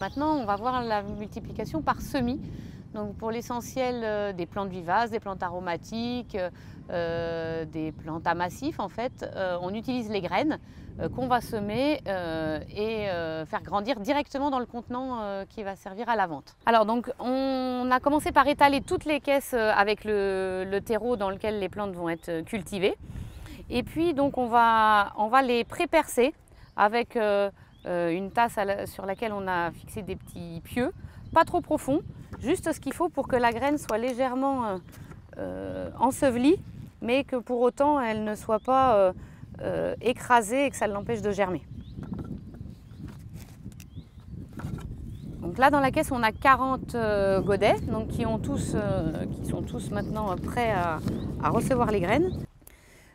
Maintenant, on va voir la multiplication par semis. Donc pour l'essentiel, des plantes vivaces, des plantes aromatiques, des plantes à massif en fait, on utilise les graines qu'on va semer et faire grandir directement dans le contenant qui va servir à la vente. Alors donc on a commencé par étaler toutes les caisses avec le terreau dans lequel les plantes vont être cultivées. Et puis donc on va les pré-percer avec une tasse sur laquelle on a fixé des petits pieux, pas trop profonds, juste ce qu'il faut pour que la graine soit légèrement ensevelie, mais que pour autant elle ne soit pas écrasée et que ça l'empêche de germer. Donc là dans la caisse on a 40 godets donc qui sont tous maintenant prêts à recevoir les graines.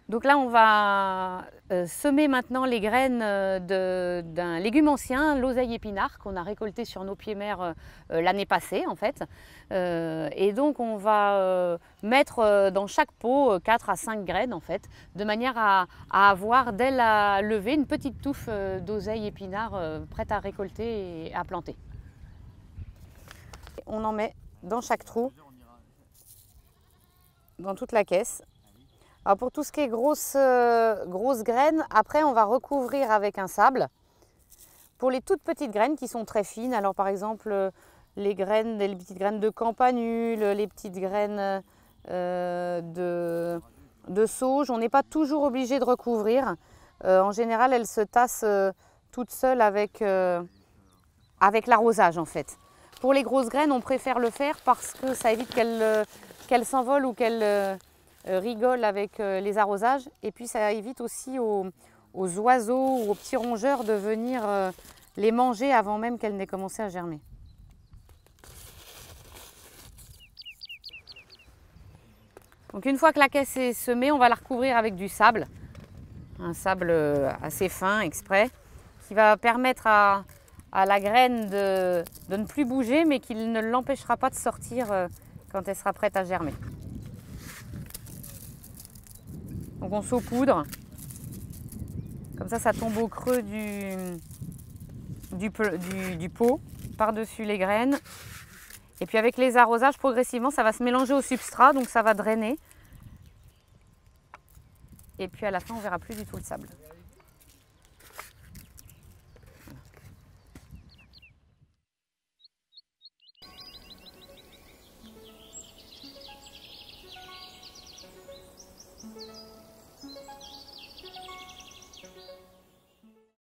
Donc là, on va semer maintenant les graines d'un légume ancien, l'oseille épinard, qu'on a récolté sur nos pieds-mères l'année passée en fait. Et donc on va mettre dans chaque pot 4 à 5 graines en fait, de manière à avoir dès la levée une petite touffe d'oseille épinard prête à récolter et à planter. On en met dans chaque trou, dans toute la caisse. Alors pour tout ce qui est grosses graines, après on va recouvrir avec un sable. Pour les toutes petites graines qui sont très fines, alors par exemple les petites graines de campanule, les petites graines de sauge, on n'est pas toujours obligé de recouvrir. En général, elles se tassent toutes seules avec l'arrosage en fait. Pour les grosses graines, on préfère le faire parce que ça évite qu'elles s'envolent ou qu'elles rigolent avec les arrosages, et puis ça évite aussi aux oiseaux ou aux petits rongeurs de venir les manger avant même qu'elles n'aient commencé à germer. Donc une fois que la caisse est semée, on va la recouvrir avec du sable, un sable assez fin exprès, qui va permettre à la graine de ne plus bouger, mais qui ne l'empêchera pas de sortir quand elle sera prête à germer. Donc on saupoudre, comme ça tombe au creux du pot, par-dessus les graines. Et puis avec les arrosages, progressivement, ça va se mélanger au substrat, donc ça va drainer. Et puis à la fin, on ne verra plus du tout le sable.